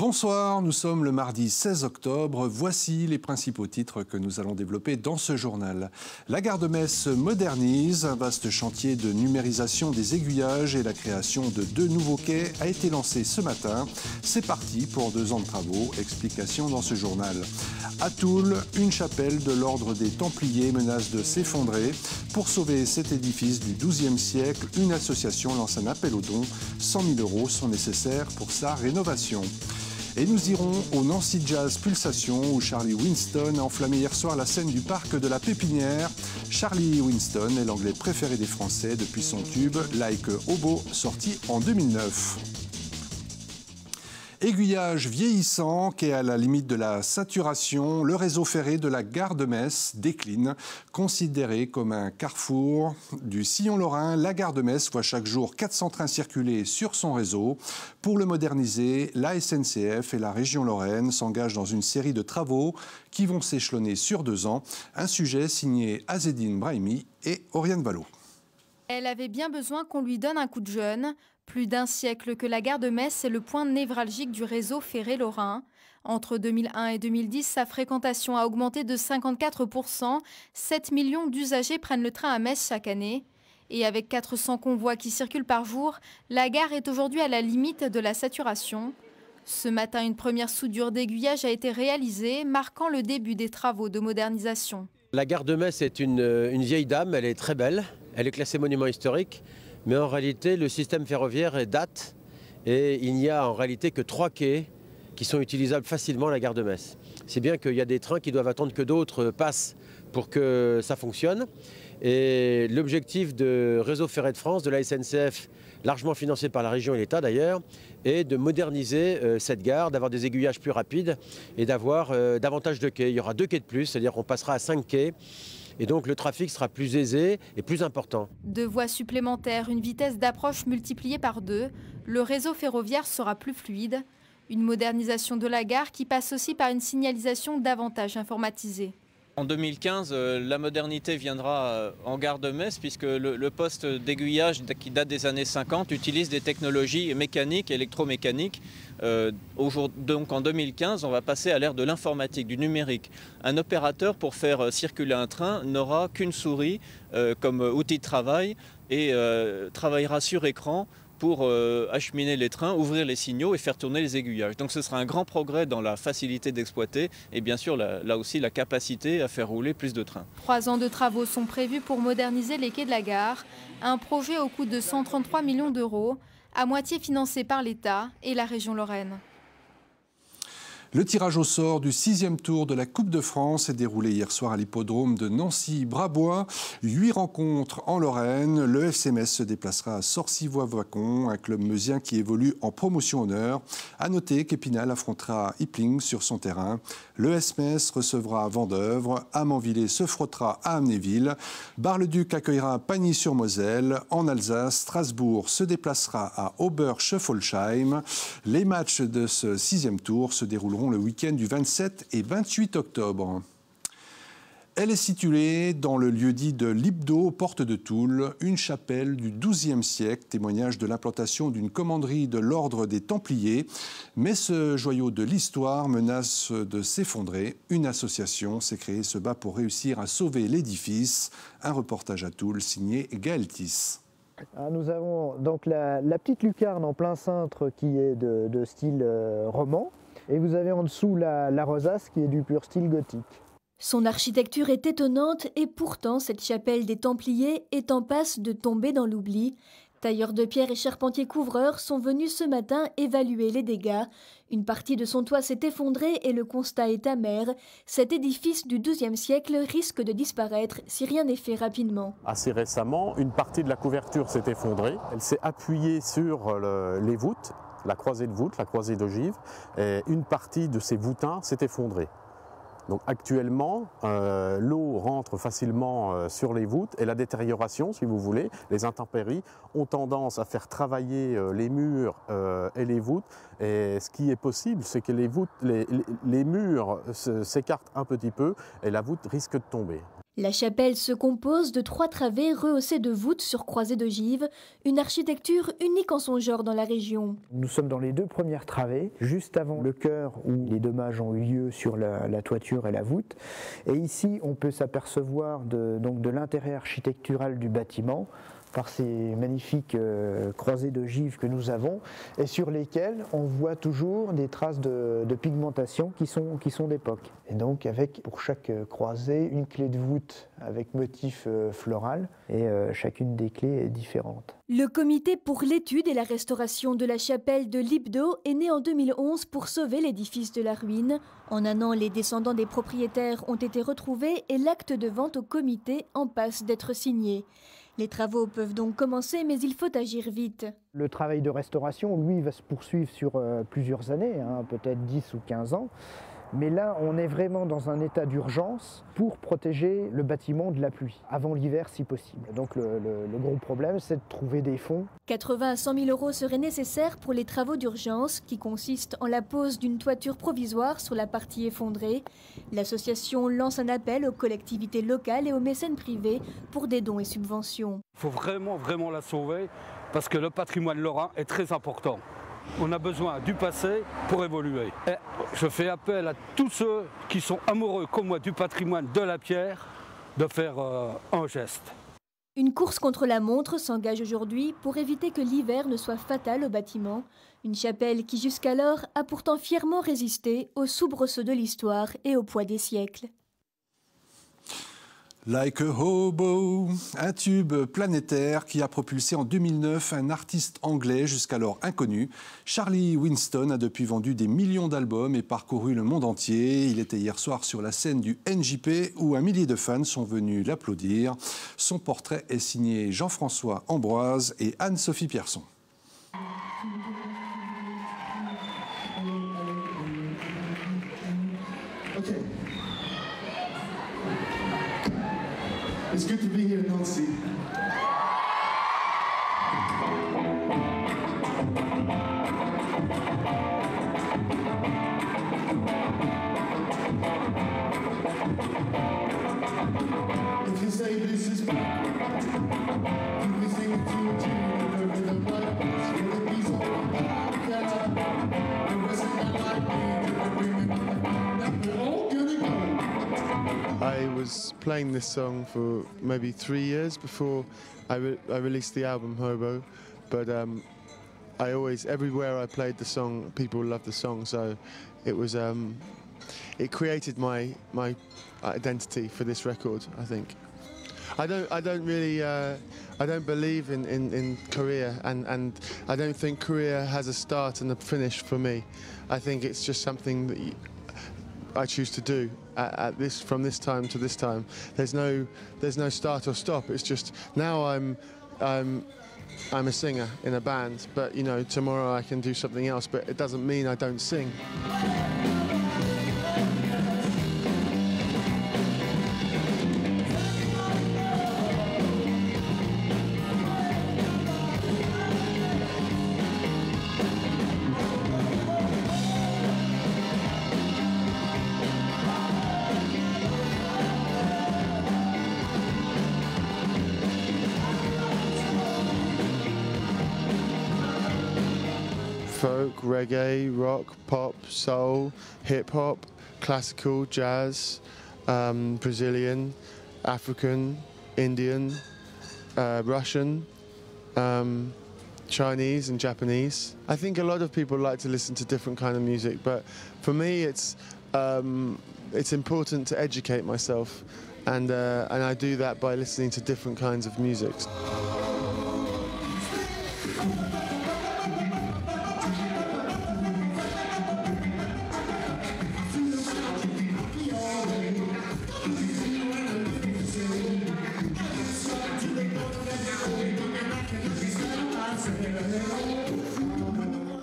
Bonsoir, nous sommes le mardi 16 octobre. Voici les principaux titres que nous allons développer dans ce journal. La gare de Metz se modernise. Un vaste chantier de numérisation des aiguillages et la création de 2 nouveaux quais a été lancé ce matin. C'est parti pour 2 ans de travaux. Explication dans ce journal. À Toul, une chapelle de l'ordre des Templiers menace de s'effondrer. Pour sauver cet édifice du XIIe siècle, une association lance un appel aux dons. 100 000 € sont nécessaires pour sa rénovation. Et nous irons au Nancy Jazz Pulsation où Charlie Winston a enflammé hier soir la scène du parc de la Pépinière. Charlie Winston est l'anglais préféré des Français depuis son tube Like Hobo sorti en 2009. Aiguillage vieillissant qui est à la limite de la saturation, le réseau ferré de la gare de Metz décline. Considéré comme un carrefour du sillon lorrain, la gare de Metz voit chaque jour 400 trains circuler sur son réseau. Pour le moderniser, la SNCF et la région Lorraine s'engagent dans une série de travaux qui vont s'échelonner sur 2 ans. Un sujet signé Azedine Brahimi et Oriane Vallot. Elle avait bien besoin qu'on lui donne un coup de jeune. Plus d'1 siècle que la gare de Metz est le point névralgique du réseau ferré lorrain. Entre 2001 et 2010, sa fréquentation a augmenté de 54 %. 7 millions d'usagers prennent le train à Metz chaque année. Et avec 400 convois qui circulent par jour, la gare est aujourd'hui à la limite de la saturation. Ce matin, une première soudure d'aiguillage a été réalisée, marquant le début des travaux de modernisation. La gare de Metz est une vieille dame, elle est très belle, elle est classée monument historique, mais en réalité le système ferroviaire date et il n'y a en réalité que 3 quais qui sont utilisables facilement à la gare de Metz. C'est bien qu'il y a des trains qui doivent attendre que d'autres passent pour que ça fonctionne. Et l'objectif de Réseau Ferré de France, de la SNCF, largement financé par la région et l'État d'ailleurs, est de moderniser cette gare, d'avoir des aiguillages plus rapides et d'avoir davantage de quais. Il y aura 2 quais de plus, c'est-à-dire qu'on passera à 5 quais. Et donc le trafic sera plus aisé et plus important. 2 voies supplémentaires, une vitesse d'approche multipliée par 2, le réseau ferroviaire sera plus fluide. Une modernisation de la gare qui passe aussi par une signalisation davantage informatisée. En 2015, la modernité viendra en gare de Metz puisque le poste d'aiguillage qui date des années 50 utilise des technologies mécaniques, électromécaniques. Donc en 2015, on va passer à l'ère de l'informatique, du numérique. Un opérateur pour faire circuler un train n'aura qu'une souris comme outil de travail et travaillera sur écran pour acheminer les trains, ouvrir les signaux et faire tourner les aiguillages. Donc ce sera un grand progrès dans la facilité d'exploiter et bien sûr là aussi la capacité à faire rouler plus de trains. 3 ans de travaux sont prévus pour moderniser les quais de la gare. Un projet au coût de 133 millions €, à moitié financé par l'État et la région Lorraine. Le tirage au sort du 6e tour de la Coupe de France s'est déroulé hier soir à l'hippodrome de Nancy-Brabois. 8 rencontres en Lorraine. Le FC Metz se déplacera à Sorcy-Voie-Vacon, un club meusien qui évolue en promotion honneur. À noter qu'Épinal affrontera Ypling sur son terrain. Le S Metz recevra Vendeuvre. Amanvillers se frottera à Amnéville. Bar-le-Duc accueillera Pagny-sur-Moselle. En Alsace, Strasbourg se déplacera à Oberschöfolsheim. Les matchs de ce 6e tour se dérouleront le week-end du 27 et 28 octobre. Elle est située dans le lieu-dit de Libdo, porte de Toul, une chapelle du XIIe siècle, témoignage de l'implantation d'une commanderie de l'ordre des Templiers. Mais ce joyau de l'histoire menace de s'effondrer. Une association s'est créée, se bat pour réussir à sauver l'édifice. Un reportage à Toul signé Gaël Thiss. Nous avons donc la petite lucarne en plein cintre qui est de style roman. Et vous avez en dessous la rosace qui est du pur style gothique. Son architecture est étonnante et pourtant cette chapelle des Templiers est en passe de tomber dans l'oubli. Tailleurs de pierre et charpentiers couvreurs sont venus ce matin évaluer les dégâts. Une partie de son toit s'est effondrée et le constat est amer. Cet édifice du XIIe siècle risque de disparaître si rien n'est fait rapidement. Assez récemment, une partie de la couverture s'est effondrée. Elle s'est appuyée sur les voûtes. La croisée de voûte, la croisée d'ogive, et une partie de ces voûtins s'est effondrée. Donc actuellement, l'eau rentre facilement sur les voûtes et la détérioration, si vous voulez, les intempéries ont tendance à faire travailler les murs et les voûtes. Et ce qui est possible, c'est que les murs s'écartent un petit peu et la voûte risque de tomber. La chapelle se compose de 3 travées rehaussées de voûtes sur croisées d'ogives, une architecture unique en son genre dans la région. Nous sommes dans les 2 premières travées, juste avant le chœur où les dommages ont eu lieu sur la toiture et la voûte. Et ici, on peut s'apercevoir de l'intérêt architectural du bâtiment, par ces magnifiques croisées d'ogives que nous avons et sur lesquelles on voit toujours des traces de pigmentation qui sont d'époque. Et donc avec pour chaque croisée une clé de voûte avec motif floral et chacune des clés est différente. Le comité pour l'étude et la restauration de la chapelle de Libdo est né en 2011 pour sauver l'édifice de la ruine. En un an, les descendants des propriétaires ont été retrouvés et l'acte de vente au comité en passe d'être signé. Les travaux peuvent donc commencer, mais il faut agir vite. Le travail de restauration, lui, va se poursuivre sur plusieurs années, peut-être 10 ou 15 ans. Mais là, on est vraiment dans un état d'urgence pour protéger le bâtiment de la pluie, avant l'hiver si possible. Donc le gros problème, c'est de trouver des fonds. 80 à 100 000 euros seraient nécessaires pour les travaux d'urgence, qui consistent en la pose d'une toiture provisoire sur la partie effondrée. L'association lance un appel aux collectivités locales et aux mécènes privés pour des dons et subventions. Il faut vraiment la sauver, parce que le patrimoine lorrain est très important. On a besoin du passé pour évoluer. Et je fais appel à tous ceux qui sont amoureux comme moi du patrimoine de la pierre de faire un geste. Une course contre la montre s'engage aujourd'hui pour éviter que l'hiver ne soit fatal au bâtiment. Une chapelle qui jusqu'alors a pourtant fièrement résisté aux soubresauts de l'histoire et au poids des siècles. Like a Hobo, un tube planétaire qui a propulsé en 2009 un artiste anglais jusqu'alors inconnu. Charlie Winston a depuis vendu des millions d'albums et parcouru le monde entier. Il était hier soir sur la scène du NJP où un millier de fans sont venus l'applaudir. Son portrait est signé Jean-François Ambroise et Anne-Sophie Pierson. It's good to be here, Nancy. If you say this is back, you can sing it to a tune over the blood. Will it be so bad? The rest of my life we're all gonna go. I was playing this song for maybe 3 years before I released the album Hobo, but I always, everywhere I played the song, people loved the song, so it was it created my identity for this record, I think. I don't really I don't believe in career, and I don't think career has a start and a finish for me. I think it's just something that I choose to do from this time to this time. There's no start or stop. It's just now I'm a singer in a band, but you know, tomorrow I can do something else, but it doesn't mean I don't sing. Folk, reggae, rock, pop, soul, hip-hop, classical, jazz, Brazilian, African, Indian, Russian, Chinese and Japanese. I think a lot of people like to listen to different kind of music, but for me it's important to educate myself, and I do that by listening to different kinds of music.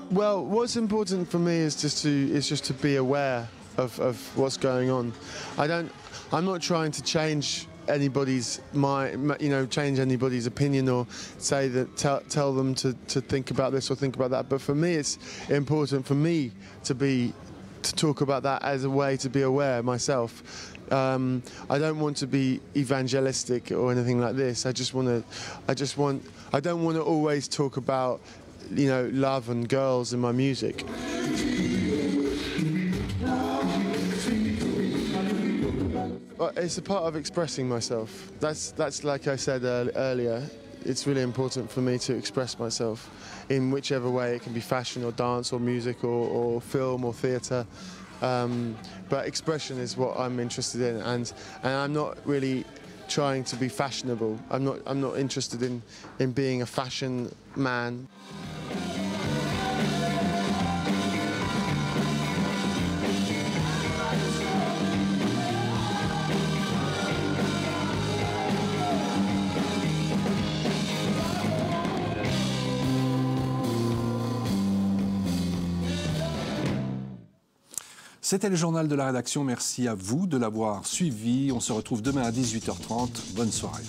Well, what's important for me is just to be aware of what's going on. I'm not trying to change anybody's mind, you know, change anybody's opinion or say that tell them to think about this or think about that. But for me, it's important for me to talk about that as a way to be aware myself, I don't want to be evangelistic or anything like this. I don't want to always talk about, you know, love and girls in my music. It's a part of expressing myself. That's like I said earlier. It's really important for me to express myself in whichever way. It can be fashion or dance or music or film or theatre. But expression is what I'm interested in, and I'm not really trying to be fashionable. I'm not interested in being a fashion man. C'était le journal de la rédaction. Merci à vous de l'avoir suivi. On se retrouve demain à 18h30. Bonne soirée.